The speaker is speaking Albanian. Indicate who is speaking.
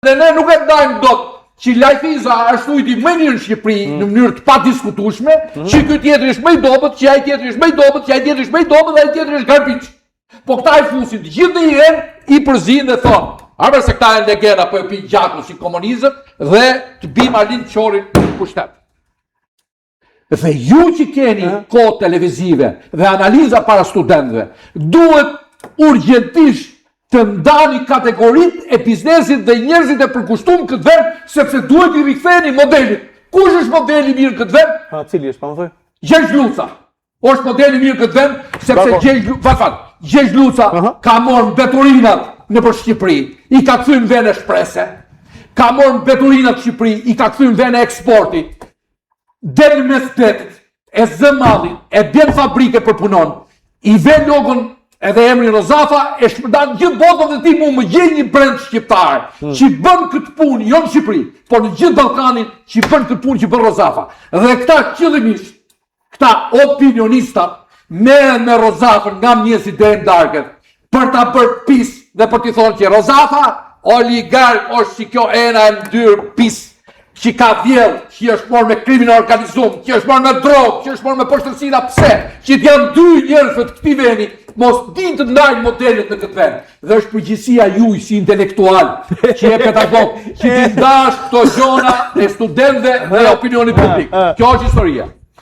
Speaker 1: Dhe ne nuk e ndajmë dot që Lajfiza është ujti më mirë në Shqipëri në mënyrë të padiskutueshme, që ky tjetri është më i dobët, që ai tjetri është më i dobët, që ai tjetri është më i dobët dhe ai tjetri është garbiç. Po këta i fusin të gjithë dhe i përzin dhe thonë, arme se këta e legena po e pi gjaku si komunizëm dhe të bim Alin Qorin në pushtet. Dhe ju që keni kohë televizive dhe analiza para studentëve, duhet urgjentisht të ndani kategorit e biznesit dhe njerëzit e përkushtuar këtë vend, sepse duhet i riktheni modelit. Kush është modeli mirë këtë vend?
Speaker 2: Cili është, pa më thoj?
Speaker 1: Gjergj Luca. Është modeli mirë këtë vend, sepse Gjergj Luca ka marrë mbeturinat në për Shqipëri, i ka kthyer në vend e shprese, ka marrë mbeturinat në Shqipëri, i ka kthyer në vend e eksportit, del me stetit, e zë mallin, e bjen fabrike për punon, i ve logon edhe emri Rozafa e shpërdan gjithë botën dhe ti mu më gjej një brend shqiptar që bën këtë punë, jo në Shqipëri, por në gjithë Ballkanin që bën këtë punë që bën Rozafa. Dhe këta qëllimisht, këta opinionistat, merren me Rozafën nga mjesi deri në darkët për ta bërë pis dhe për t'i thonë që Rozafa oligark është që kjo ena e ndyrë pis që ka vjellë, që është morë me krimin organizuar, që është morë me drogë, që është morë me poshtërsina, pse? Që janë dy njerëzve të këtij vendi, mos din të ndajnë modelet në këtë vend. Dhe është përgjegjësia juaj si intelektual, që e pedagog, që ti ndash këto gjona e studentëve dhe opinionit publik. Kjo është historia.